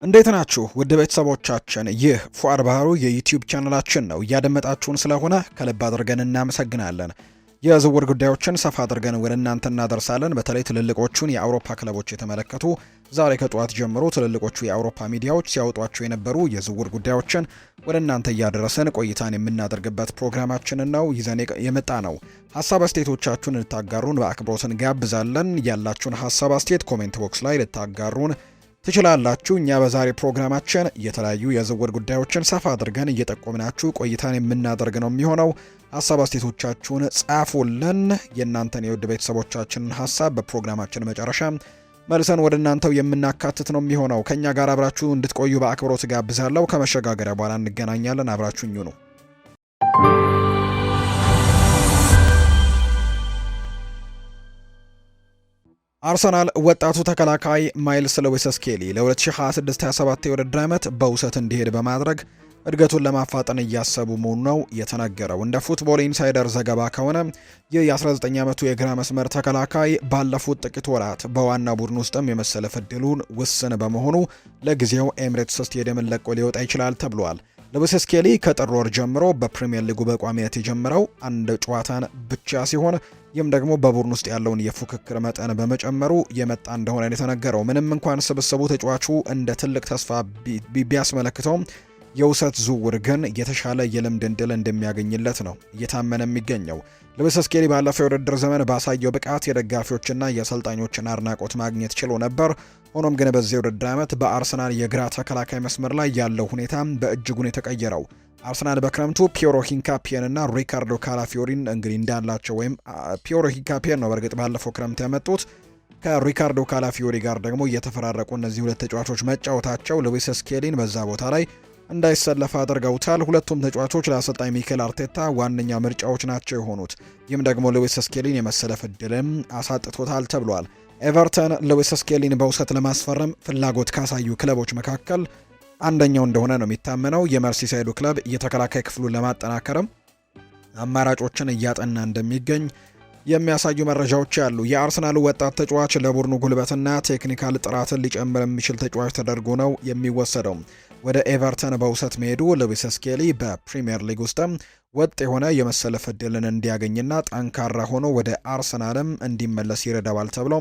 እንዴት ናችሁ ውድ ቤተሰቦቻችን? ይህ ፉአድ ባህሩ የዩቲዩብ ቻናላችን ነው። እያደመጣችሁን ስለሆነ ከልብ አድርገን እናመሰግናለን። የዝውውር ጉዳዮችን ሰፋ አድርገን ወደ እናንተ እናደርሳለን። በተለይ ትልልቆቹን የአውሮፓ ክለቦች የተመለከቱ ዛሬ ከጠዋት ጀምሮ ትልልቆቹ የአውሮፓ ሚዲያዎች ሲያወጧቸው የነበሩ የዝውውር ጉዳዮችን ወደ እናንተ እያደረሰን ቆይታን የምናደርግበት ፕሮግራማችንን ነው ይዘን የመጣ ነው። ሀሳብ አስተያየቶቻችሁን ልታጋሩን በአክብሮት እንጋብዛለን። ያላችሁን ሀሳብ አስተያየት ኮሜንት ቦክስ ላይ ልታጋሩን ትችላላችሁ። እኛ በዛሬ ፕሮግራማችን የተለያዩ የዝውውር ጉዳዮችን ሰፋ አድርገን እየጠቆምናችሁ ቆይታን የምናደርግ ነው የሚሆነው። ሀሳብ አስተያየቶቻችሁን ጻፉልን። የእናንተን የውድ ቤተሰቦቻችንን ሀሳብ በፕሮግራማችን መጨረሻ መልሰን ወደ እናንተው የምናካትት ነው የሚሆነው። ከኛ ጋር አብራችሁ እንድትቆዩ በአክብሮት ጋብዛለሁ። ከመሸጋገሪያ በኋላ እንገናኛለን። አብራችሁኝ ነው። አርሰናል ወጣቱ ተከላካይ ማይልስ ሉዊስ ስኬሊ ለ2026/27 የውድድር ዓመት በውሰት እንዲሄድ በማድረግ እድገቱን ለማፋጠን እያሰቡ መሆኑ ነው የተነገረው። እንደ ፉትቦል ኢንሳይደር ዘገባ ከሆነ ይህ የ19 ዓመቱ የግራ መስመር ተከላካይ ባለፉት ጥቂት ወራት በዋና ቡድን ውስጥም የመሰለፍ ዕድሉን ውስን በመሆኑ ለጊዜው ኤምሬትስ ስቴዲየምን ለቆ ሊወጣ ይችላል ተብሏል። ሉዊስ ስኬሊ ከጥር ወር ጀምሮ በፕሪሚየር ሊጉ በቋሚነት የጀመረው አንድ ጨዋታን ብቻ ሲሆን ይህም ደግሞ በቡድን ውስጥ ያለውን የፉክክር መጠን በመጨመሩ የመጣ እንደሆነ የተነገረው። ምንም እንኳን ስብስቡ ተጫዋቹ እንደ ትልቅ ተስፋ ቢያስመለክተውም የውሰት ዝውውር ግን የተሻለ የልምድ ዕድል እንደሚያገኝለት ነው እየታመነ የሚገኘው። ሉዊስ ስኬሊ ባለፈው የውድድር ዘመን ባሳየው ብቃት የደጋፊዎችና የአሰልጣኞችን አድናቆት ማግኘት ችሎ ነበር። ሆኖም ግን በዚህ የውድድር ዓመት በአርሰናል የግራ ተከላካይ መስመር ላይ ያለው ሁኔታ በእጅጉን የተቀየረው። አርሰናል በክረምቱ ፒዮሮ ሂንካፒየን እና ሪካርዶ ካላፊዮሪን እንግዲህ እንዳላቸው ወይም ፒዮሮ ሂንካፒየን ነው በእርግጥ ባለፈው ክረምት ያመጡት። ከሪካርዶ ካላፊዮሪ ጋር ደግሞ እየተፈራረቁ እነዚህ ሁለት ተጫዋቾች መጫወታቸው ሉዊስ ስኬሊን በዛ ቦታ ላይ እንዳይሰለፍ አድርገውታል። ሁለቱም ተጫዋቾች ለአሰልጣኝ ሚኬል አርቴታ ዋነኛ ምርጫዎች ናቸው የሆኑት። ይህም ደግሞ ሉዊስ ስኬሊን የመሰለፍ ዕድልም አሳጥቶታል ተብሏል። ኤቨርተን ሉዊስ ስኬሊን በውሰት ለማስፈረም ፍላጎት ካሳዩ ክለቦች መካከል አንደኛው እንደሆነ ነው የሚታመነው። የመርሲሳይዱ ክለብ የተከላካይ ክፍሉን ለማጠናከርም አማራጮችን እያጠና እንደሚገኝ የሚያሳዩ መረጃዎች ያሉ። የአርሰናሉ ወጣት ተጫዋች ለቡድኑ ጉልበትና ቴክኒካል ጥራትን ሊጨምር የሚችል ተጫዋች ተደርጎ ነው የሚወሰደው። ወደ ኤቨርተን በውሰት መሄዱ ሉዊስ ስኬሊ በፕሪሚየር ሊግ ውስጥም ወጥ የሆነ የመሰለፍ ዕድልን እንዲያገኝና ጠንካራ ሆኖ ወደ አርሰናልም እንዲመለስ ይረዳዋል ተብሎ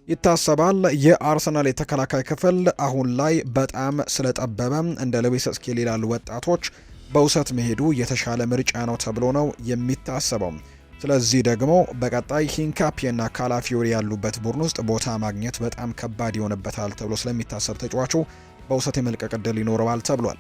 ይታሰባል። የአርሰናል የተከላካይ ክፍል አሁን ላይ በጣም ስለጠበበ እንደ ሉዊስ ስኬሊ ላሉ ወጣቶች በውሰት መሄዱ የተሻለ ምርጫ ነው ተብሎ ነው የሚታሰበው። ስለዚህ ደግሞ በቀጣይ ሂንካፒየና ካላፊዮሪ ያሉበት ቡድን ውስጥ ቦታ ማግኘት በጣም ከባድ ይሆንበታል ተብሎ ስለሚታሰብ ተጫዋቹ በውሰት የመልቀቅ ዕድል ይኖረዋል ተብሏል።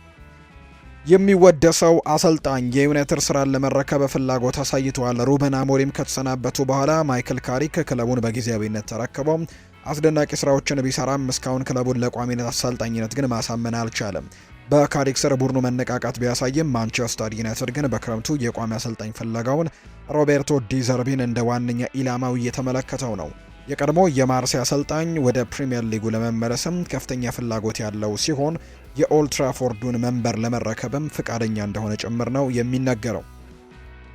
የሚወደሰው አሰልጣኝ የዩናይትድ ስራን ለመረከብ ፍላጎት አሳይተዋል። ሩበን አሞሪም ከተሰናበቱ በኋላ ማይክል ካሪክ ክለቡን በጊዜያዊነት ተረክበው አስደናቂ ስራዎችን ቢሰራም እስካሁን ክለቡን ለቋሚነት አሰልጣኝነት ግን ማሳመን አልቻለም። በካሪክ ስር ቡድኑ መነቃቃት ቢያሳይም ማንቸስተር ዩናይትድ ግን በክረምቱ የቋሚ አሰልጣኝ ፍለጋውን ሮቤርቶ ዲዘርቢን እንደ ዋነኛ ኢላማው እየተመለከተው ነው። የቀድሞ የማርሴይ አሰልጣኝ ወደ ፕሪሚየር ሊጉ ለመመለስም ከፍተኛ ፍላጎት ያለው ሲሆን የኦልትራፎርዱን መንበር ለመረከብም ፍቃደኛ እንደሆነ ጭምር ነው የሚነገረው።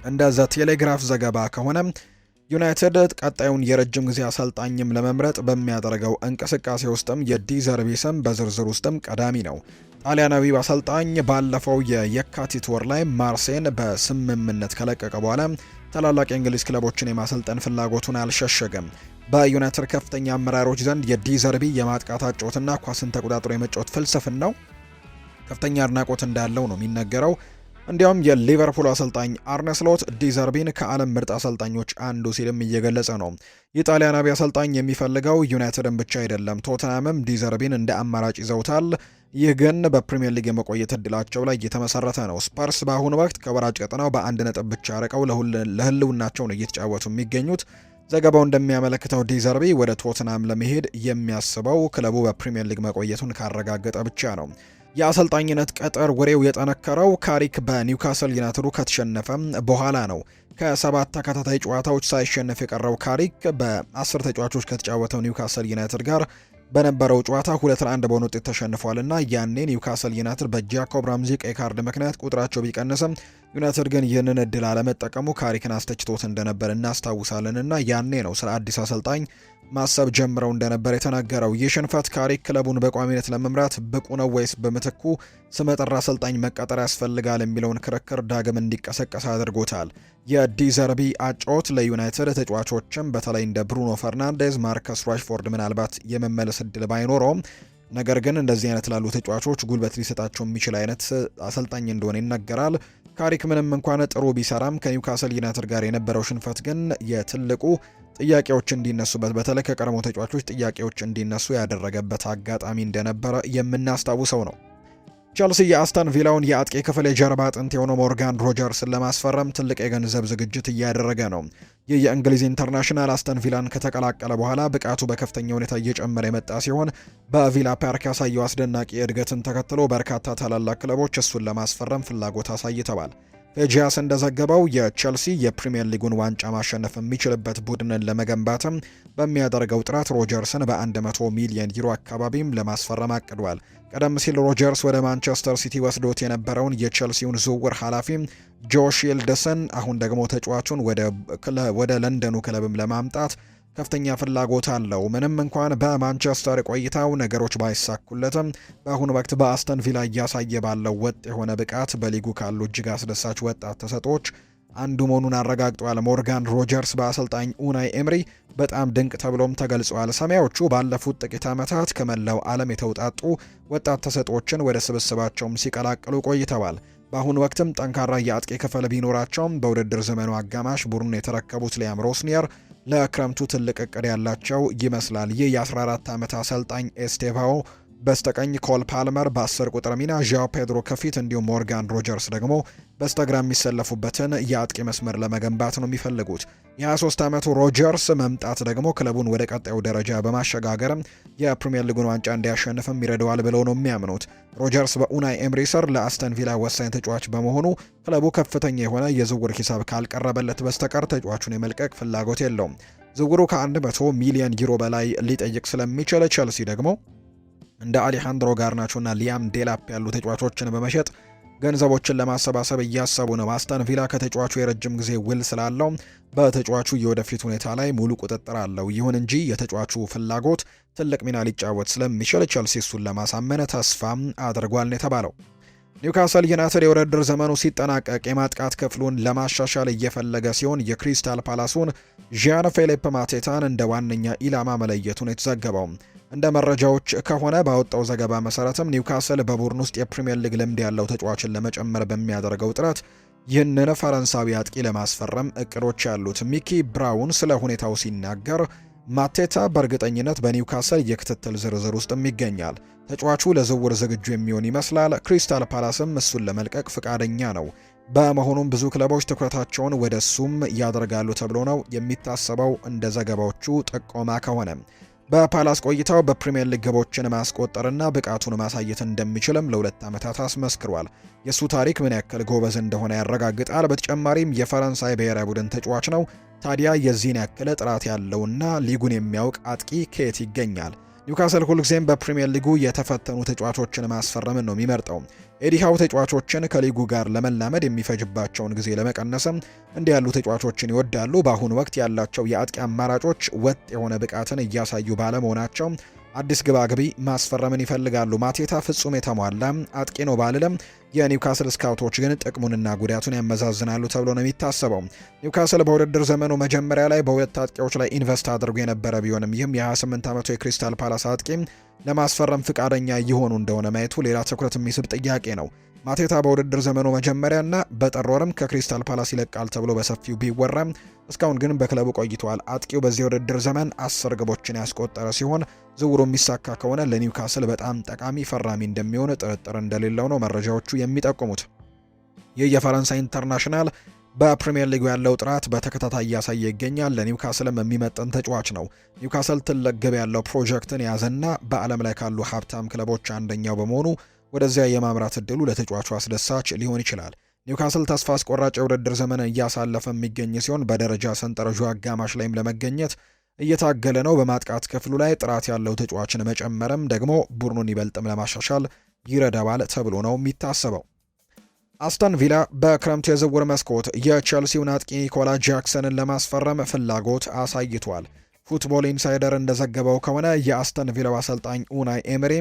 እንደ ዘ ቴሌግራፍ ዘገባ ከሆነ ዩናይትድ ቀጣዩን የረጅም ጊዜ አሰልጣኝም ለመምረጥ በሚያደርገው እንቅስቃሴ ውስጥም የዲዘርቢ ስም በዝርዝር ውስጥም ቀዳሚ ነው። ጣሊያናዊው አሰልጣኝ ባለፈው የየካቲት ወር ላይ ማርሴይን በስምምነት ከለቀቀ በኋላ ታላላቅ የእንግሊዝ ክለቦችን የማሰልጠን ፍላጎቱን አልሸሸገም። በዩናይትድ ከፍተኛ አመራሮች ዘንድ የዲዘርቢ የማጥቃት አጨዋወትና ኳስን ተቆጣጥሮ የመጫወት ፍልስፍናው ከፍተኛ አድናቆት እንዳለው ነው የሚነገረው። እንዲያውም የሊቨርፑል አሰልጣኝ አርነ ስሎት ዲዘርቢን ከዓለም ምርጥ አሰልጣኞች አንዱ ሲልም እየገለጸ ነው። የጣሊያናዊ አሰልጣኝ የሚፈልገው ዩናይትድን ብቻ አይደለም፣ ቶተንሃምም ዲዘርቢን እንደ አማራጭ ይዘውታል። ይህ ግን በፕሪሚየር ሊግ የመቆየት እድላቸው ላይ እየተመሰረተ ነው። ስፐርስ በአሁኑ ወቅት ከወራጅ ቀጠናው በአንድ ነጥብ ብቻ ርቀው ለህልውናቸው ነው እየተጫወቱ የሚገኙት። ዘገባው እንደሚያመለክተው ዲዘርቢ ወደ ቶተንሃም ለመሄድ የሚያስበው ክለቡ በፕሪሚየር ሊግ መቆየቱን ካረጋገጠ ብቻ ነው። የአሰልጣኝነት ቀጠር ወሬው የጠነከረው ካሪክ በኒውካስል ዩናይትዱ ከተሸነፈ በኋላ ነው። ከ7 ተከታታይ ጨዋታዎች ሳይሸነፍ የቀረው ካሪክ በ10 ተጫዋቾች ከተጫወተው ኒውካስል ዩናይትድ ጋር በነበረው ጨዋታ 2-1 በሆነ ውጤት ተሸንፏልና ያኔ ኒውካስል ዩናይትድ በጃኮብ ራምዚ ቀይ ካርድ ምክንያት ቁጥራቸው ቢቀንስም ዩናይትድ ግን ይህንን እድል አለመጠቀሙ ካሪክን አስተችቶት እንደነበር እናስታውሳለንና ያኔ ነው ስለ አዲስ አሰልጣኝ ማሰብ ጀምረው እንደነበር የተናገረው። ይህ ሽንፈት ካሪክ ክለቡን በቋሚነት ለመምራት ብቁ ነው ወይስ በምትኩ ስመጥር አሰልጣኝ መቀጠር ያስፈልጋል የሚለውን ክርክር ዳግም እንዲቀሰቀስ አድርጎታል። የዲዘርቢ አጨዋወት ለዩናይትድ ተጫዋቾችም በተለይ እንደ ብሩኖ ፈርናንዴዝ፣ ማርከስ ራሽፎርድ ምናልባት የመመለስ እድል ባይኖረውም ነገር ግን እንደዚህ አይነት ላሉ ተጫዋቾች ጉልበት ሊሰጣቸው የሚችል አይነት አሰልጣኝ እንደሆነ ይነገራል። ካሪክ ምንም እንኳን ጥሩ ቢሰራም ከኒውካስል ዩናይትድ ጋር የነበረው ሽንፈት ግን የትልቁ ጥያቄዎች እንዲነሱበት በተለይ ከቀድሞ ተጫዋቾች ጥያቄዎች እንዲነሱ ያደረገበት አጋጣሚ እንደነበረ የምናስታውሰው ነው። ቸልሲ የአስተን ቪላውን የአጥቂ ክፍል የጀርባ አጥንት የሆነው ሞርጋን ሮጀርስን ለማስፈረም ትልቅ የገንዘብ ዝግጅት እያደረገ ነው። ይህ የእንግሊዝ ኢንተርናሽናል አስተን ቪላን ከተቀላቀለ በኋላ ብቃቱ በከፍተኛ ሁኔታ እየጨመረ የመጣ ሲሆን በቪላ ፓርክ ያሳየው አስደናቂ እድገትን ተከትሎ በርካታ ታላላቅ ክለቦች እሱን ለማስፈረም ፍላጎት አሳይተዋል። ፔጂያስ እንደዘገበው የቸልሲ የፕሪሚየር ሊጉን ዋንጫ ማሸነፍ የሚችልበት ቡድንን ለመገንባትም በሚያደርገው ጥረት ሮጀርስን በ100 ሚሊዮን ዩሮ አካባቢም ለማስፈረም አቅዷል። ቀደም ሲል ሮጀርስ ወደ ማንቸስተር ሲቲ ወስዶት የነበረውን የቸልሲውን ዝውውር ኃላፊ ጆሽ ይልድስን አሁን ደግሞ ተጫዋቹን ወደ ለንደኑ ክለብም ለማምጣት ከፍተኛ ፍላጎት አለው። ምንም እንኳን በማንቸስተር ቆይታው ነገሮች ባይሳኩለትም በአሁኑ ወቅት በአስተን ቪላ እያሳየ ባለው ወጥ የሆነ ብቃት በሊጉ ካሉ እጅግ አስደሳች ወጣት ተሰጥኦዎች አንዱ መሆኑን አረጋግጧል። ሞርጋን ሮጀርስ በአሰልጣኝ ኡናይ ኤምሪ በጣም ድንቅ ተብሎም ተገልጿል። ሰማያዎቹ ባለፉት ጥቂት ዓመታት ከመላው ዓለም የተውጣጡ ወጣት ተሰጥኦዎችን ወደ ስብስባቸውም ሲቀላቅሉ ቆይተዋል። በአሁኑ ወቅትም ጠንካራ የአጥቂ ክፍል ቢኖራቸውም በውድድር ዘመኑ አጋማሽ ቡድኑን የተረከቡት ሊያም ሮስኒየር ለክረምቱ ትልቅ እቅድ ያላቸው ይመስላል። ይህ የ14 ዓመት አሰልጣኝ ኤስቴቫኦ በስተቀኝ፣ ኮል ፓልመር በ10 ቁጥር ሚና፣ ዣኦ ፔድሮ ከፊት እንዲሁም ሞርጋን ሮጀርስ ደግሞ በስተግራ የሚሰለፉበትን የአጥቂ መስመር ለመገንባት ነው የሚፈልጉት። የ23 ዓመቱ ሮጀርስ መምጣት ደግሞ ክለቡን ወደ ቀጣዩ ደረጃ በማሸጋገርም የፕሪሚየር ሊጉን ዋንጫ እንዲያሸንፍም ይረዳዋል ብለው ነው የሚያምኑት። ሮጀርስ በኡናይ ኤምሪ ስር ለአስተን ቪላ ወሳኝ ተጫዋች በመሆኑ ክለቡ ከፍተኛ የሆነ የዝውውር ሂሳብ ካልቀረበለት በስተቀር ተጫዋቹን የመልቀቅ ፍላጎት የለውም። ዝውውሩ ከ100 ሚሊዮን ዩሮ በላይ ሊጠይቅ ስለሚችል ቸልሲ ደግሞ እንደ አሌሃንድሮ ጋርናቾና ሊያም ዴላፕ ያሉ ተጫዋቾችን በመሸጥ ገንዘቦችን ለማሰባሰብ እያሰቡ ነው። አስተን ቪላ ከተጫዋቹ የረጅም ጊዜ ውል ስላለው በተጫዋቹ የወደፊት ሁኔታ ላይ ሙሉ ቁጥጥር አለው። ይሁን እንጂ የተጫዋቹ ፍላጎት ትልቅ ሚና ሊጫወት ስለሚችል ቸልሲ እሱን ለማሳመን ተስፋ አድርጓል ነው የተባለው። ኒውካስል ዩናይትድ የውድድር ዘመኑ ሲጠናቀቅ የማጥቃት ክፍሉን ለማሻሻል እየፈለገ ሲሆን የክሪስታል ፓላሱን ዣን ፊሊፕ ማቴታን እንደ ዋነኛ ኢላማ መለየቱን የተዘገበው። እንደ መረጃዎች ከሆነ ባወጣው ዘገባ መሰረትም ኒውካስል በቡድን ውስጥ የፕሪሚየር ሊግ ልምድ ያለው ተጫዋችን ለመጨመር በሚያደርገው ጥረት ይህንን ፈረንሳዊ አጥቂ ለማስፈረም እቅዶች ያሉት። ሚኪ ብራውን ስለ ሁኔታው ሲናገር ማቴታ በእርግጠኝነት በኒውካስል የክትትል ዝርዝር ውስጥም ይገኛል። ተጫዋቹ ለዝውውር ዝግጁ የሚሆን ይመስላል። ክሪስታል ፓላስም እሱን ለመልቀቅ ፍቃደኛ ነው። በመሆኑም ብዙ ክለቦች ትኩረታቸውን ወደ እሱም ያደርጋሉ ተብሎ ነው የሚታሰበው። እንደ ዘገባዎቹ ጥቆማ ከሆነ በፓላስ ቆይታው በፕሪሚየር ሊግ ግቦችን ማስቆጠርና ብቃቱን ማሳየት እንደሚችልም ለ2 ዓመታት አስመስክሯል። የሱ ታሪክ ምን ያክል ጎበዝ እንደሆነ ያረጋግጣል። በተጨማሪም የፈረንሳይ ብሔራዊ ቡድን ተጫዋች ነው። ታዲያ የዚህን ያክል ጥራት ያለውና ሊጉን የሚያውቅ አጥቂ ከየት ይገኛል? ኒውካስል ሁልጊዜም በፕሪሚየር ሊጉ የተፈተኑ ተጫዋቾችን ማስፈረምን ነው የሚመርጠው። ኤዲሃው ተጫዋቾችን ከሊጉ ጋር ለመላመድ የሚፈጅባቸውን ጊዜ ለመቀነስም እንዲህ ያሉ ተጫዋቾችን ይወዳሉ። በአሁኑ ወቅት ያላቸው የአጥቂ አማራጮች ወጥ የሆነ ብቃትን እያሳዩ ባለመሆናቸው አዲስ ግባግቢ ማስፈረምን ይፈልጋሉ። ማቴታ ፍጹም የተሟላ አጥቂ ነው ባልልም የኒውካስል ስካውቶች ግን ጥቅሙንና ጉዳቱን ያመዛዝናሉ ተብሎ ነው የሚታሰበው። ኒውካስል በውድድር ዘመኑ መጀመሪያ ላይ በሁለት አጥቂዎች ላይ ኢንቨስት አድርጎ የነበረ ቢሆንም ይህም የ28 ዓመቱ የክሪስታል ፓላስ አጥቂ ለማስፈረም ፍቃደኛ እየሆኑ እንደሆነ ማየቱ ሌላ ትኩረት የሚስብ ጥያቄ ነው። ማቴታ በውድድር ዘመኑ መጀመሪያና በጥር ወርም ከክሪስታል ፓላስ ይለቃል ተብሎ በሰፊው ቢወራም እስካሁን ግን በክለቡ ቆይቷል። አጥቂው በዚህ የውድድር ዘመን 10 ግቦችን ያስቆጠረ ሲሆን ዝውውሩ የሚሳካ ከሆነ ለኒውካስል በጣም ጠቃሚ ፈራሚ እንደሚሆን ጥርጥር እንደሌለው ነው መረጃዎቹ የሚጠቁሙት። ይህ የፈረንሳይ ኢንተርናሽናል በፕሪሚየር ሊጉ ያለው ጥራት በተከታታይ እያሳየ ይገኛል። ለኒውካስልም የሚመጥን ተጫዋች ነው። ኒውካስል ትልቅ ግብ ያለው ፕሮጀክትን ያዘና በዓለም ላይ ካሉ ሀብታም ክለቦች አንደኛው በመሆኑ ወደዚያ የማምራት እድሉ ለተጫዋቹ አስደሳች ሊሆን ይችላል። ኒውካስል ተስፋ አስቆራጭ የውድድር ዘመን እያሳለፈ የሚገኝ ሲሆን በደረጃ ሰንጠረዡ አጋማሽ ላይም ለመገኘት እየታገለ ነው። በማጥቃት ክፍሉ ላይ ጥራት ያለው ተጫዋችን መጨመርም ደግሞ ቡድኑን ይበልጥም ለማሻሻል ይረዳዋል ተብሎ ነው የሚታሰበው። አስተን ቪላ በክረምቱ የዝውውር መስኮት የቼልሲውን አጥቂ ኒኮላ ጃክሰንን ለማስፈረም ፍላጎት አሳይቷል። ፉትቦል ኢንሳይደር እንደዘገበው ከሆነ የአስተን ቪላው አሰልጣኝ ኡናይ ኤምሪ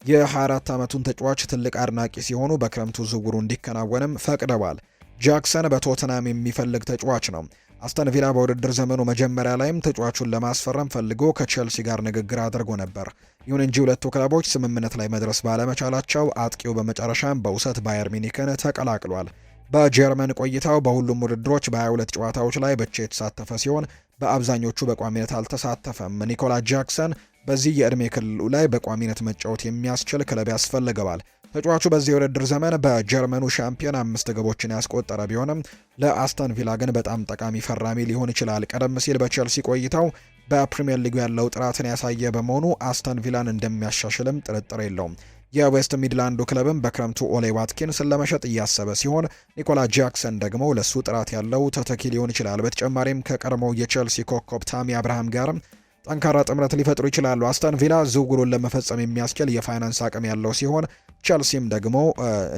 የ24 ዓመቱን ተጫዋች ትልቅ አድናቂ ሲሆኑ በክረምቱ ዝውውሩ እንዲከናወንም ፈቅደዋል። ጃክሰን በቶተናም የሚፈልግ ተጫዋች ነው። አስተን ቪላ በውድድር ዘመኑ መጀመሪያ ላይም ተጫዋቹን ለማስፈረም ፈልጎ ከቼልሲ ጋር ንግግር አድርጎ ነበር። ይሁን እንጂ ሁለቱ ክለቦች ስምምነት ላይ መድረስ ባለመቻላቸው አጥቂው በመጨረሻም በውሰት ባየር ሚኒክን ተቀላቅሏል። በጀርመን ቆይታው በሁሉም ውድድሮች በ22 ጨዋታዎች ላይ ብቻ የተሳተፈ ሲሆን በአብዛኞቹ በቋሚነት አልተሳተፈም። ኒኮላ ጃክሰን በዚህ የዕድሜ ክልሉ ላይ በቋሚነት መጫወት የሚያስችል ክለብ ያስፈልገዋል። ተጫዋቹ በዚህ የውድድር ዘመን በጀርመኑ ሻምፒዮን 5 ግቦችን ያስቆጠረ ቢሆንም ለአስተን ቪላ ግን በጣም ጠቃሚ ፈራሚ ሊሆን ይችላል። ቀደም ሲል በቼልሲ ቆይታው በፕሪሚየር ሊጉ ያለው ጥራትን ያሳየ በመሆኑ አስተን ቪላን እንደሚያሻሽልም ጥርጥር የለውም። የዌስት ሚድላንዱ ክለብም በክረምቱ ኦሌ ዋትኪንስን ለመሸጥ እያሰበ ሲሆን ኒኮላ ጃክሰን ደግሞ ለሱ ጥራት ያለው ተተኪ ሊሆን ይችላል። በተጨማሪም ከቀድሞው የቼልሲ ኮከብ ታሚ አብርሃም ጋርም ጠንካራ ጥምረት ሊፈጥሩ ይችላሉ። አስተን ቪላ ዝውውሩን ለመፈጸም የሚያስችል የፋይናንስ አቅም ያለው ሲሆን ቼልሲም ደግሞ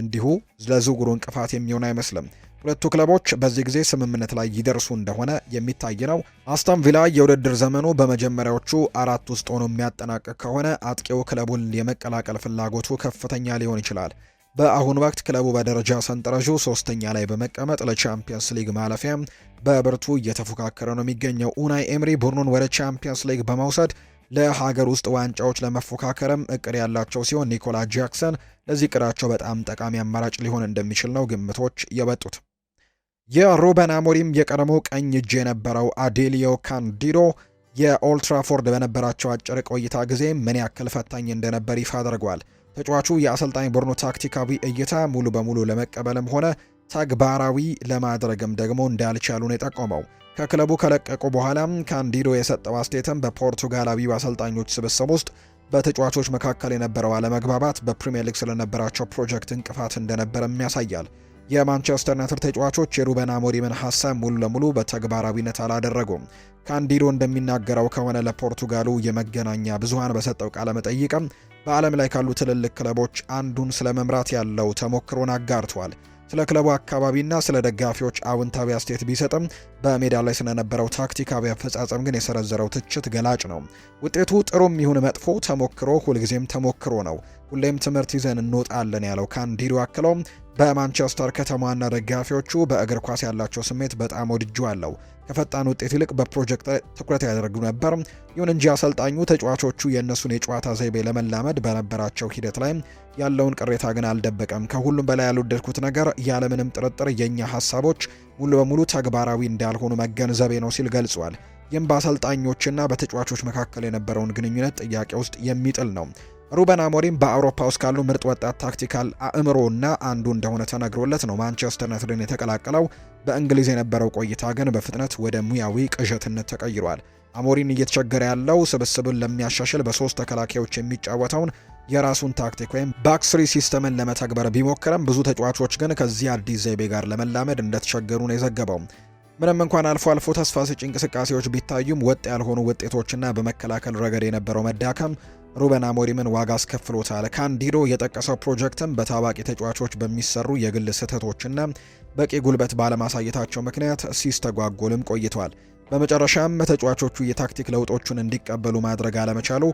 እንዲሁ ለዝውውሩ እንቅፋት የሚሆን አይመስልም። ሁለቱ ክለቦች በዚህ ጊዜ ስምምነት ላይ ይደርሱ እንደሆነ የሚታይ ነው። አስተን ቪላ የውድድር ዘመኑ በመጀመሪያዎቹ 4 ውስጥ ሆኖ የሚያጠናቅቅ ከሆነ አጥቂው ክለቡን የመቀላቀል ፍላጎቱ ከፍተኛ ሊሆን ይችላል። በአሁኑ ወቅት ክለቡ በደረጃ ሰንጠረዡ 3ኛ ላይ በመቀመጥ ለቻምፒየንስ ሊግ ማለፊያ በብርቱ እየተፎካከረ ነው የሚገኘው። ኡናይ ኤምሪ ቡድኑን ወደ ቻምፒየንስ ሊግ በመውሰድ ለሀገር ውስጥ ዋንጫዎች ለመፎካከርም እቅድ ያላቸው ሲሆን ኒኮላ ጃክሰን ለዚህ እቅዳቸው በጣም ጠቃሚ አማራጭ ሊሆን እንደሚችል ነው ግምቶች የወጡት። የሩበን አሞሪም የቀድሞ ቀኝ እጅ የነበረው አዴሊዮ ካንዲዶ የኦልትራፎርድ በነበራቸው አጭር ቆይታ ጊዜ ምን ያክል ፈታኝ እንደነበር ይፋ አድርጓል። ተጫዋቹ የአሰልጣኝ ቡድኑ ታክቲካዊ እይታ ሙሉ በሙሉ ለመቀበልም ሆነ ተግባራዊ ለማድረግም ደግሞ እንዳልቻሉ ነው የጠቆመው። ከክለቡ ከለቀቁ በኋላም ካንዲዶ የሰጠው አስተያየትም በፖርቱጋላዊ አሰልጣኞች ስብስብ ውስጥ በተጫዋቾች መካከል የነበረው አለመግባባት በፕሪሚየር ሊግ ስለነበራቸው ፕሮጀክት እንቅፋት እንደነበረም ያሳያል። የማንቸስተር ዩናይትድ ተጫዋቾች የሩበን አሞሪምን ሀሳብ ሙሉ ለሙሉ በተግባራዊነት አላደረጉም። ካንዲዶ እንደሚናገረው ከሆነ ለፖርቱጋሉ የመገናኛ ብዙሃን በሰጠው ቃለ መጠይቅም በዓለም ላይ ካሉ ትልልቅ ክለቦች አንዱን ስለመምራት ያለው ተሞክሮን አጋርቷል። ስለ ክለቡ አካባቢና ስለ ደጋፊዎች አዎንታዊ አስተያየት ቢሰጥም በሜዳ ላይ ስለነበረው ታክቲካዊ አፈጻጸም ግን የሰነዘረው ትችት ገላጭ ነው። ውጤቱ ጥሩም ይሁን መጥፎ ተሞክሮ ሁልጊዜም ተሞክሮ ነው። ሁሌም ትምህርት ይዘን እንወጣለን ያለው ካንዲዶ አክለው በማንቸስተር ከተማና ደጋፊዎቹ በእግር ኳስ ያላቸው ስሜት በጣም ወድጄዋለሁ። ከፈጣን ውጤት ይልቅ በፕሮጀክት ትኩረት ያደርጉ ነበር። ይሁን እንጂ አሰልጣኙ ተጫዋቾቹ የእነሱን የጨዋታ ዘይቤ ለመላመድ በነበራቸው ሂደት ላይ ያለውን ቅሬታ ግን አልደበቀም። ከሁሉም በላይ ያልወደድኩት ነገር ያለምንም ጥርጥር የኛ ሀሳቦች ሙሉ በሙሉ ተግባራዊ እንዳልሆኑ መገንዘቤ ነው ሲል ገልጿል። ይህም በአሰልጣኞችና በተጫዋቾች መካከል የነበረውን ግንኙነት ጥያቄ ውስጥ የሚጥል ነው። ሩበን አሞሪም በአውሮፓ ውስጥ ካሉ ምርጥ ወጣት ታክቲካል አእምሮና አንዱ እንደሆነ ተነግሮለት ነው ማንቸስተር ዩናይትድን የተቀላቀለው። በእንግሊዝ የነበረው ቆይታ ግን በፍጥነት ወደ ሙያዊ ቅዠትነት ተቀይሯል። አሞሪም እየተቸገረ ያለው ስብስብን ለሚያሻሽል በሶስት ተከላካዮች የሚጫወተውን የራሱን ታክቲክ ወይም ባክስሪ ሲስተምን ለመተግበር ቢሞክርም ብዙ ተጫዋቾች ግን ከዚህ አዲስ ዘይቤ ጋር ለመላመድ እንደተቸገሩ ነው የዘገበው። ምንም እንኳን አልፎ አልፎ ተስፋ ሰጪ እንቅስቃሴዎች ቢታዩም ወጥ ያልሆኑ ውጤቶችና በመከላከል ረገድ የነበረው መዳከም ሩበን አሞሪምን ዋጋ አስከፍሎታል። ካንዲዶ የጠቀሰው ፕሮጀክትም በታዋቂ ተጫዋቾች በሚሰሩ የግል ስህተቶችና በቂ ጉልበት ባለማሳየታቸው ምክንያት ሲስተጓጎልም ቆይቷል። በመጨረሻም ተጫዋቾቹ የታክቲክ ለውጦቹን እንዲቀበሉ ማድረግ አለመቻሉ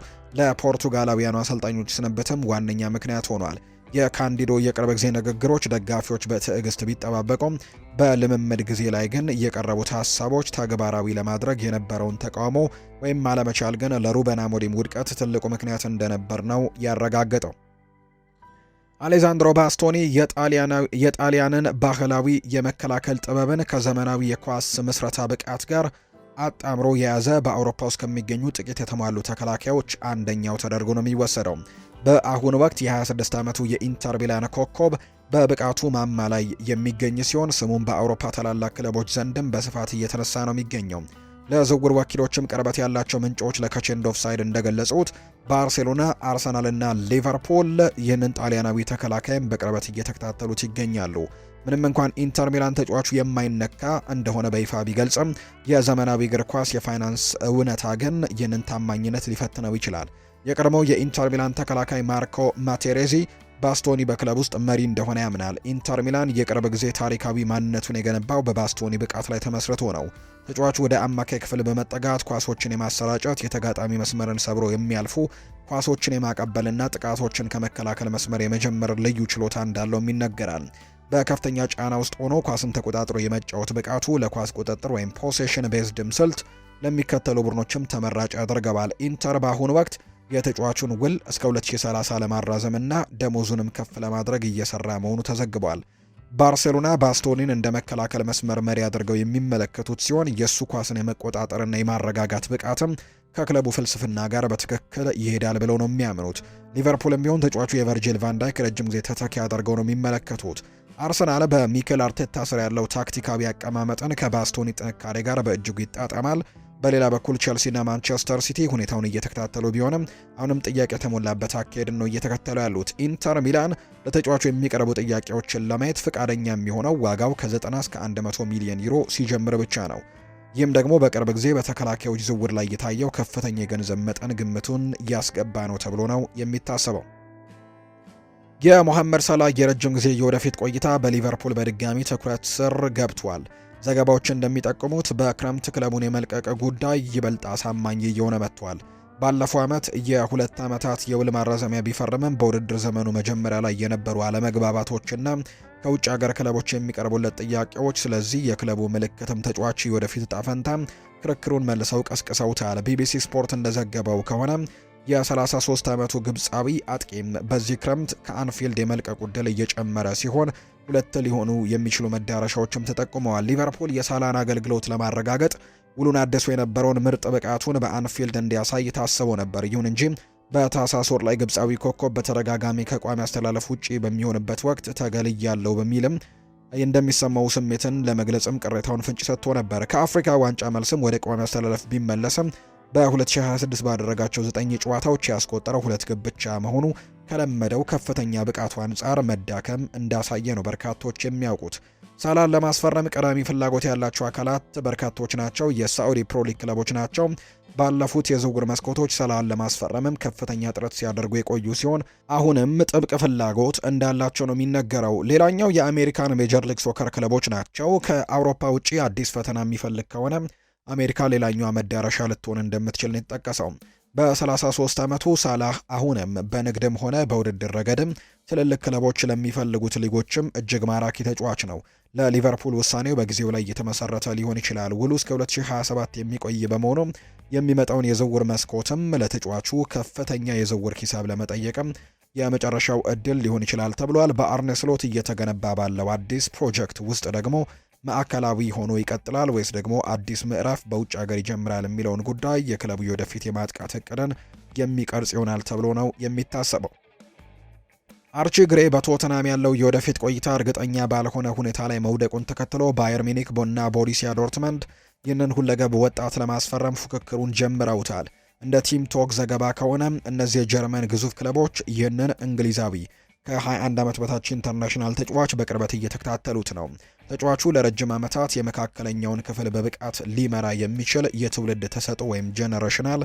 ለፖርቱጋላውያኑ አሰልጣኞች ስንብትም ዋነኛ ምክንያት ሆኗል። የካንዲዶ የቅርብ ጊዜ ንግግሮች ደጋፊዎች በትዕግስት ቢጠባበቁም በልምምድ ጊዜ ላይ ግን የቀረቡት ሀሳቦች ተግባራዊ ለማድረግ የነበረውን ተቃውሞ ወይም አለመቻል ግን ለሩበን አሞሪም ውድቀት ትልቁ ምክንያት እንደነበር ነው ያረጋገጠው። አሌዛንድሮ ባስቶኒ የጣሊያንን ባህላዊ የመከላከል ጥበብን ከዘመናዊ የኳስ ምስረታ ብቃት ጋር አጣምሮ የያዘ በአውሮፓ ውስጥ ከሚገኙ ጥቂት የተሟሉ ተከላካዮች አንደኛው ተደርጎ ነው የሚወሰደው። በአሁኑ ወቅት የ26 ዓመቱ የኢንተር ሚላን ኮከብ በብቃቱ ማማ ላይ የሚገኝ ሲሆን ስሙም በአውሮፓ ታላላቅ ክለቦች ዘንድም በስፋት እየተነሳ ነው የሚገኘው። ለዝውውር ወኪሎችም ቅርበት ያላቸው ምንጮች ለከቼንድ ኦፍሳይድ እንደገለጹት ባርሴሎና፣ አርሰናልና ሊቨርፑል ይህንን ጣሊያናዊ ተከላካይም በቅርበት እየተከታተሉት ይገኛሉ። ምንም እንኳን ኢንተር ሚላን ተጫዋቹ የማይነካ እንደሆነ በይፋ ቢገልጽም የዘመናዊ እግር ኳስ የፋይናንስ እውነታ ግን ይህንን ታማኝነት ሊፈትነው ይችላል። የቀድሞው የኢንተር ሚላን ተከላካይ ማርኮ ማቴሬዚ ባስቶኒ በክለብ ውስጥ መሪ እንደሆነ ያምናል። ኢንተር ሚላን የቅርብ ጊዜ ታሪካዊ ማንነቱን የገነባው በባስቶኒ ብቃት ላይ ተመስርቶ ነው። ተጫዋቹ ወደ አማካይ ክፍል በመጠጋት ኳሶችን የማሰራጨት፣ የተጋጣሚ መስመርን ሰብሮ የሚያልፉ ኳሶችን የማቀበልና ጥቃቶችን ከመከላከል መስመር የመጀመር ልዩ ችሎታ እንዳለውም ይነገራል። በከፍተኛ ጫና ውስጥ ሆኖ ኳስን ተቆጣጥሮ የመጫወት ብቃቱ ለኳስ ቁጥጥር ወይም ፖሴሽን ቤዝድም ስልት ለሚከተሉ ቡድኖችም ተመራጭ ያደርገዋል። ኢንተር በአሁኑ ወቅት የተጫዋቹን ውል እስከ 2030 ለማራዘምና ደሞዙንም ከፍ ለማድረግ እየሰራ መሆኑ ተዘግቧል። ባርሴሎና ባስቶኒን እንደ መከላከል መስመር መሪ አድርገው የሚመለከቱት ሲሆን የእሱ ኳስን የመቆጣጠርና የማረጋጋት ብቃትም ከክለቡ ፍልስፍና ጋር በትክክል ይሄዳል ብለው ነው የሚያምኑት። ሊቨርፑልም ቢሆን ተጫዋቹ የቨርጂል ቫንዳይክ ረጅም ጊዜ ተተኪ አድርገው ነው የሚመለከቱት። አርሰናል በሚኬል አርቴታ ስር ያለው ታክቲካዊ አቀማመጥን ከባስቶኒ ጥንካሬ ጋር በእጅጉ ይጣጣማል። በሌላ በኩል ቼልሲና ማንቸስተር ሲቲ ሁኔታውን እየተከታተሉ ቢሆንም አሁንም ጥያቄ የተሞላበት አካሄድን ነው እየተከተሉ ያሉት። ኢንተር ሚላን ለተጫዋቹ የሚቀርቡ ጥያቄዎችን ለማየት ፍቃደኛ የሚሆነው ዋጋው ከ90 እስከ 100 ሚሊዮን ዩሮ ሲጀምር ብቻ ነው። ይህም ደግሞ በቅርብ ጊዜ በተከላካዮች ዝውውር ላይ የታየው ከፍተኛ የገንዘብ መጠን ግምቱን ያስገባ ነው ተብሎ ነው የሚታሰበው። የሞሐመድ ሰላህ የረጅም ጊዜ የወደፊት ቆይታ በሊቨርፑል በድጋሚ ትኩረት ስር ገብቷል። ዘገባዎች እንደሚጠቁሙት በክረምት ክለቡን የመልቀቅ ጉዳይ ይበልጥ አሳማኝ እየሆነ መጥቷል። ባለፈው ዓመት የሁለት ዓመታት የውል ማራዘሚያ ቢፈርምም በውድድር ዘመኑ መጀመሪያ ላይ የነበሩ አለመግባባቶችና ከውጭ ሀገር ክለቦች የሚቀርቡለት ጥያቄዎች፣ ስለዚህ የክለቡ ምልክትም ተጫዋች ወደፊት ዕጣ ፈንታ ክርክሩን መልሰው ቀስቅሰውታል። ቢቢሲ ስፖርት እንደዘገበው ከሆነ የ33 ዓመቱ ግብፃዊ አጥቂም በዚህ ክረምት ከአንፊልድ የመልቀቁ ዕድል እየጨመረ ሲሆን ሁለት ሊሆኑ የሚችሉ መዳረሻዎችም ተጠቁመዋል። ሊቨርፑል የሳላን አገልግሎት ለማረጋገጥ ውሉን አድሶ የነበረውን ምርጥ ብቃቱን በአንፊልድ እንዲያሳይ ታስቦ ነበር። ይሁን እንጂ በታህሳስ ወር ላይ ግብፃዊ ኮከብ በተደጋጋሚ ከቋሚ አስተላለፍ ውጪ በሚሆንበት ወቅት ተገልያለሁ በሚልም እንደሚሰማው ስሜትን ለመግለጽም ቅሬታውን ፍንጭ ሰጥቶ ነበር። ከአፍሪካ ዋንጫ መልስም ወደ ቋሚ አስተላለፍ ቢመለስም በ2026 ባደረጋቸው 9 ጨዋታዎች ያስቆጠረው 2 ግብ ብቻ መሆኑ ከለመደው ከፍተኛ ብቃቱ አንጻር መዳከም እንዳሳየ ነው በርካቶች የሚያውቁት። ሳላን ለማስፈረም ቀዳሚ ፍላጎት ያላቸው አካላት በርካቶች ናቸው። የሳዑዲ ፕሮ ሊግ ክለቦች ናቸው። ባለፉት የዝውውር መስኮቶች ሳላን ለማስፈረምም ከፍተኛ ጥረት ሲያደርጉ የቆዩ ሲሆን አሁንም ጥብቅ ፍላጎት እንዳላቸው ነው የሚነገረው። ሌላኛው የአሜሪካን ሜጀር ሊግ ሶከር ክለቦች ናቸው። ከአውሮፓ ውጪ አዲስ ፈተና የሚፈልግ ከሆነ አሜሪካ ሌላኛዋ መዳረሻ ልትሆን እንደምትችል ነው የተጠቀሰው። በ33 ዓመቱ ሳላህ አሁንም በንግድም ሆነ በውድድር ረገድም ትልልቅ ክለቦች ለሚፈልጉት ሊጎችም እጅግ ማራኪ ተጫዋች ነው። ለሊቨርፑል ውሳኔው በጊዜው ላይ የተመሰረተ ሊሆን ይችላል። ውሉ እስከ 2027 የሚቆይ በመሆኑ የሚመጣውን የዝውውር መስኮትም ለተጫዋቹ ከፍተኛ የዝውውር ሂሳብ ለመጠየቅም የመጨረሻው እድል ሊሆን ይችላል ተብሏል። በአርነ ስሎት እየተገነባ ባለው አዲስ ፕሮጀክት ውስጥ ደግሞ ማዕከላዊ ሆኖ ይቀጥላል ወይስ ደግሞ አዲስ ምዕራፍ በውጭ ሀገር ይጀምራል የሚለውን ጉዳይ የክለቡ የወደፊት የማጥቃት እቅድን የሚቀርጽ ይሆናል ተብሎ ነው የሚታሰበው። አርቺ ግሬ በቶተናም ያለው የወደፊት ቆይታ እርግጠኛ ባልሆነ ሁኔታ ላይ መውደቁን ተከትሎ ባየር ሚኒክ እና ቦሩሲያ ዶርትመንድ ይህንን ሁለገብ ወጣት ለማስፈረም ፉክክሩን ጀምረውታል። እንደ ቲም ቶክ ዘገባ ከሆነ እነዚህ የጀርመን ግዙፍ ክለቦች ይህንን እንግሊዛዊ ከ21 ዓመት በታች ኢንተርናሽናል ተጫዋች በቅርበት እየተከታተሉት ነው። ተጫዋቹ ለረጅም ዓመታት የመካከለኛውን ክፍል በብቃት ሊመራ የሚችል የትውልድ ተሰጥኦ ወይም ጄነሬሽናል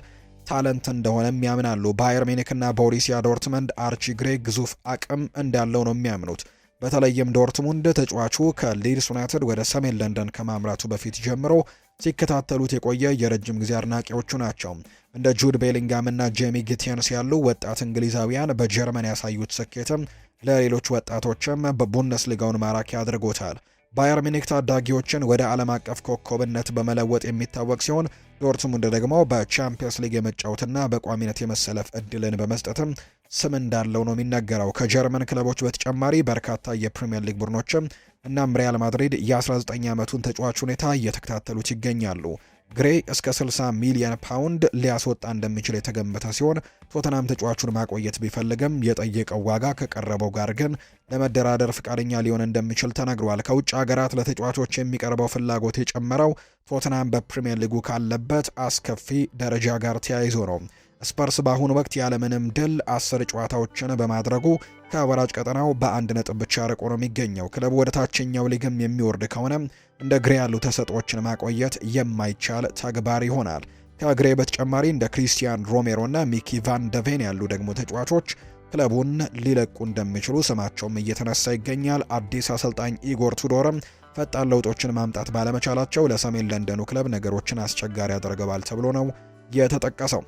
ታለንት እንደሆነም ያምናሉ። ባየር ሚኒክና ቦሩሲያ ዶርትመንድ አርቺ ግሬ ግዙፍ አቅም እንዳለው ነው የሚያምኑት። በተለይም ዶርትሙንድ ተጫዋቹ ከሊድስ ዩናይትድ ወደ ሰሜን ለንደን ከማምራቱ በፊት ጀምሮ ሲከታተሉት የቆየ የረጅም ጊዜ አድናቂዎቹ ናቸው። እንደ ጁድ ቤሊንጋም እና ጄሚ ጊቲየንስ ያሉ ወጣት እንግሊዛውያን በጀርመን ያሳዩት ስኬትም ለሌሎች ወጣቶችም በቡንደስሊጋውን ማራኪ አድርጎታል። ባየር ሚኒክ ታዳጊዎችን ወደ ዓለም አቀፍ ኮከብነት በመለወጥ የሚታወቅ ሲሆን ዶርትሙንድ ደግሞ በቻምፒየንስ ሊግ የመጫወትና በቋሚነት የመሰለፍ እድልን በመስጠትም ስም እንዳለው ነው የሚነገረው። ከጀርመን ክለቦች በተጨማሪ በርካታ የፕሪሚየር ሊግ ቡድኖችም እናም ሪያል ማድሪድ የ19 ዓመቱን ተጫዋች ሁኔታ እየተከታተሉት ይገኛሉ። ግሬ እስከ 60 ሚሊዮን ፓውንድ ሊያስወጣ እንደሚችል የተገመተ ሲሆን ቶተናም ተጫዋቹን ማቆየት ቢፈልግም የጠየቀው ዋጋ ከቀረበው ጋር ግን ለመደራደር ፍቃደኛ ሊሆን እንደሚችል ተነግሯል። ከውጭ ሀገራት ለተጫዋቾች የሚቀርበው ፍላጎት የጨመረው ቶተናም በፕሪሚየር ሊጉ ካለበት አስከፊ ደረጃ ጋር ተያይዞ ነው። ስፐርስ በአሁኑ ወቅት ያለምንም ድል 10 ጨዋታዎችን በማድረጉ ከወራጅ ቀጠናው በአንድ ነጥብ ብቻ ርቆ ነው የሚገኘው። ክለቡ ወደ ታችኛው ሊግም የሚወርድ ከሆነ እንደ ግሬ ያሉ ተሰጥኦችን ማቆየት የማይቻል ተግባር ይሆናል። ከግሬ በተጨማሪ እንደ ክሪስቲያን ሮሜሮ እና ሚኪ ቫን ደቬን ያሉ ደግሞ ተጫዋቾች ክለቡን ሊለቁ እንደሚችሉ ስማቸውም እየተነሳ ይገኛል። አዲስ አሰልጣኝ ኢጎር ቱዶርም ፈጣን ለውጦችን ማምጣት ባለመቻላቸው ለሰሜን ለንደኑ ክለብ ነገሮችን አስቸጋሪ ያደርገዋል ተብሎ ነው የተጠቀሰው።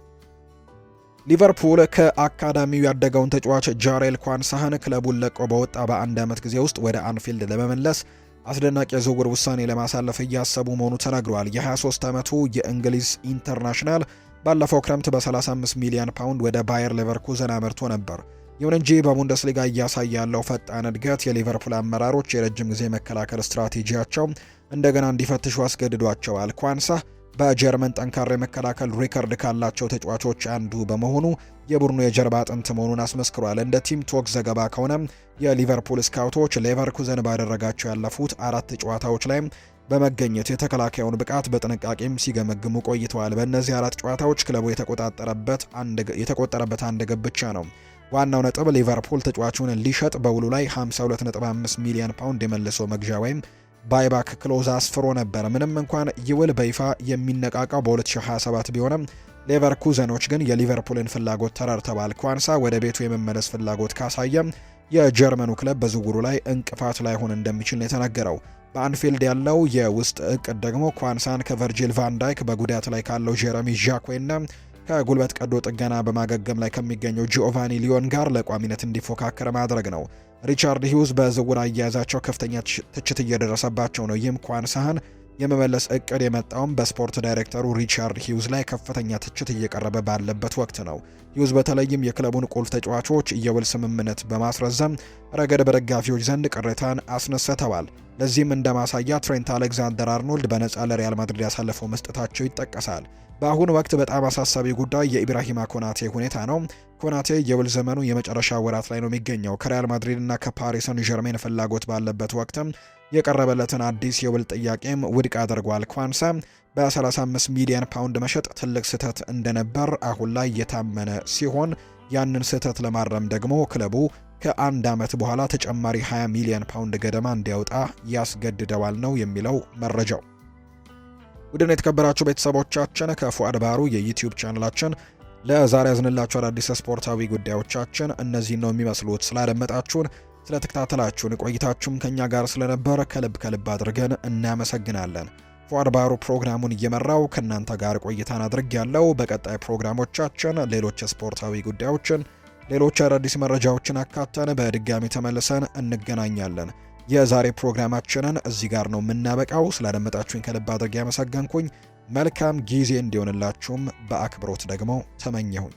ሊቨርፑል ከአካዳሚው ያደገውን ተጫዋች ጃሬል ኳንሳህን ክለቡን ለቆ በወጣ በአንድ ዓመት ጊዜ ውስጥ ወደ አንፊልድ ለመመለስ አስደናቂ የዝውውር ውሳኔ ለማሳለፍ እያሰቡ መሆኑ ተነግሯል። የ23 ዓመቱ የእንግሊዝ ኢንተርናሽናል ባለፈው ክረምት በ35 ሚሊዮን ፓውንድ ወደ ባየር ሌቨርኩዘን አመርቶ ነበር። ይሁን እንጂ በቡንደስሊጋ እያሳየ ያለው ፈጣን እድገት የሊቨርፑል አመራሮች የረጅም ጊዜ መከላከል ስትራቴጂያቸው እንደገና እንዲፈትሹ አስገድዷቸዋል። ኳንሳ በጀርመን ጠንካራ የመከላከል ሪከርድ ካላቸው ተጫዋቾች አንዱ በመሆኑ የቡድኑ የጀርባ አጥንት መሆኑን አስመስክሯል። እንደ ቲም ቶክ ዘገባ ከሆነ የሊቨርፑል ስካውቶች ሌቨርኩዘን ባደረጋቸው ያለፉት 4 ጨዋታዎች ላይ በመገኘት የተከላካዩን ብቃት በጥንቃቄም ሲገመግሙ ቆይተዋል። በእነዚህ 4 ጨዋታዎች ክለቡ የተቆጠረበት አንድ ግብ ብቻ ነው። ዋናው ነጥብ ሊቨርፑል ተጫዋቹን ሊሸጥ በውሉ ላይ 52.5 ሚሊዮን ፓውንድ የመልሶ መግዣ ወይም ባይባክ ክሎዝ አስፍሮ ነበር። ምንም እንኳን ይውል በይፋ የሚነቃቃው በ2027 ቢሆንም ሌቨርኩዘኖች ግን የሊቨርፑልን ፍላጎት ተረድተዋል። ኳንሳ ወደ ቤቱ የመመለስ ፍላጎት ካሳየም የጀርመኑ ክለብ በዝውውሩ ላይ እንቅፋት ላይሆን እንደሚችል ነው የተነገረው። በአንፊልድ ያለው የውስጥ እቅድ ደግሞ ኳንሳን ከቨርጂል ቫን ዳይክ በጉዳት ላይ ካለው ጄረሚ ዣክዌና ከጉልበት ቀዶ ጥገና በማገገም ላይ ከሚገኘው ጂኦቫኒ ሊዮን ጋር ለቋሚነት እንዲፎካከር ማድረግ ነው። ሪቻርድ ሂውዝ በዝውውር አያያዛቸው ከፍተኛ ትችት እየደረሰባቸው ነው። ይህም ኳንሳህን የመመለስ እቅድ የመጣውም በስፖርት ዳይሬክተሩ ሪቻርድ ሂውዝ ላይ ከፍተኛ ትችት እየቀረበ ባለበት ወቅት ነው። ሂውዝ በተለይም የክለቡን ቁልፍ ተጫዋቾች የውል ስምምነት በማስረዘም ረገድ በደጋፊዎች ዘንድ ቅሬታን አስነስተዋል። ለዚህም እንደ ማሳያ ትሬንት አሌክዛንደር አርኖልድ በነፃ ለሪያል ማድሪድ ያሳለፈው መስጠታቸው ይጠቀሳል። በአሁኑ ወቅት በጣም አሳሳቢ ጉዳይ የኢብራሂማ ኮናቴ ሁኔታ ነው። ኮናቴ የውል ዘመኑ የመጨረሻ ወራት ላይ ነው የሚገኘው። ከሪያል ማድሪድ እና ከፓሪስ ሰን ዠርሜን ፍላጎት ባለበት ወቅትም የቀረበለትን አዲስ የውል ጥያቄም ውድቅ አድርጓል። ኳንሳ በ35 ሚሊዮን ፓውንድ መሸጥ ትልቅ ስህተት እንደነበር አሁን ላይ የታመነ ሲሆን ያንን ስህተት ለማረም ደግሞ ክለቡ ከአንድ ዓመት በኋላ ተጨማሪ 20 ሚሊዮን ፓውንድ ገደማ እንዲያወጣ ያስገድደዋል ነው የሚለው መረጃው። ውድን የተከበራችሁ ቤተሰቦቻችን ከፉአድ ባህሩ የዩቲዩብ ቻናላችን ለዛሬ ያዝንላችሁ አዳዲስ ስፖርታዊ ጉዳዮቻችን እነዚህ ነው የሚመስሉት። ስላደመጣችሁን፣ ስለተከታተላችሁን ቆይታችሁም ከኛ ጋር ስለነበር ከልብ አድርገን እናመሰግናለን። ፉአድ ባህሩ ፕሮግራሙን እየመራው ከእናንተ ጋር ቆይታን አድርጌያለሁ። በቀጣይ ፕሮግራሞቻችን ሌሎች ስፖርታዊ ጉዳዮችን፣ ሌሎች አዳዲስ መረጃዎችን አካተን በድጋሚ ተመልሰን እንገናኛለን። የዛሬ ፕሮግራማችንን እዚህ ጋር ነው የምናበቃው። ስላደመጣችሁኝ ከልብ አድርጌ ያመሰገንኩኝ። መልካም ጊዜ እንዲሆንላችሁም በአክብሮት ደግሞ ተመኘሁኝ።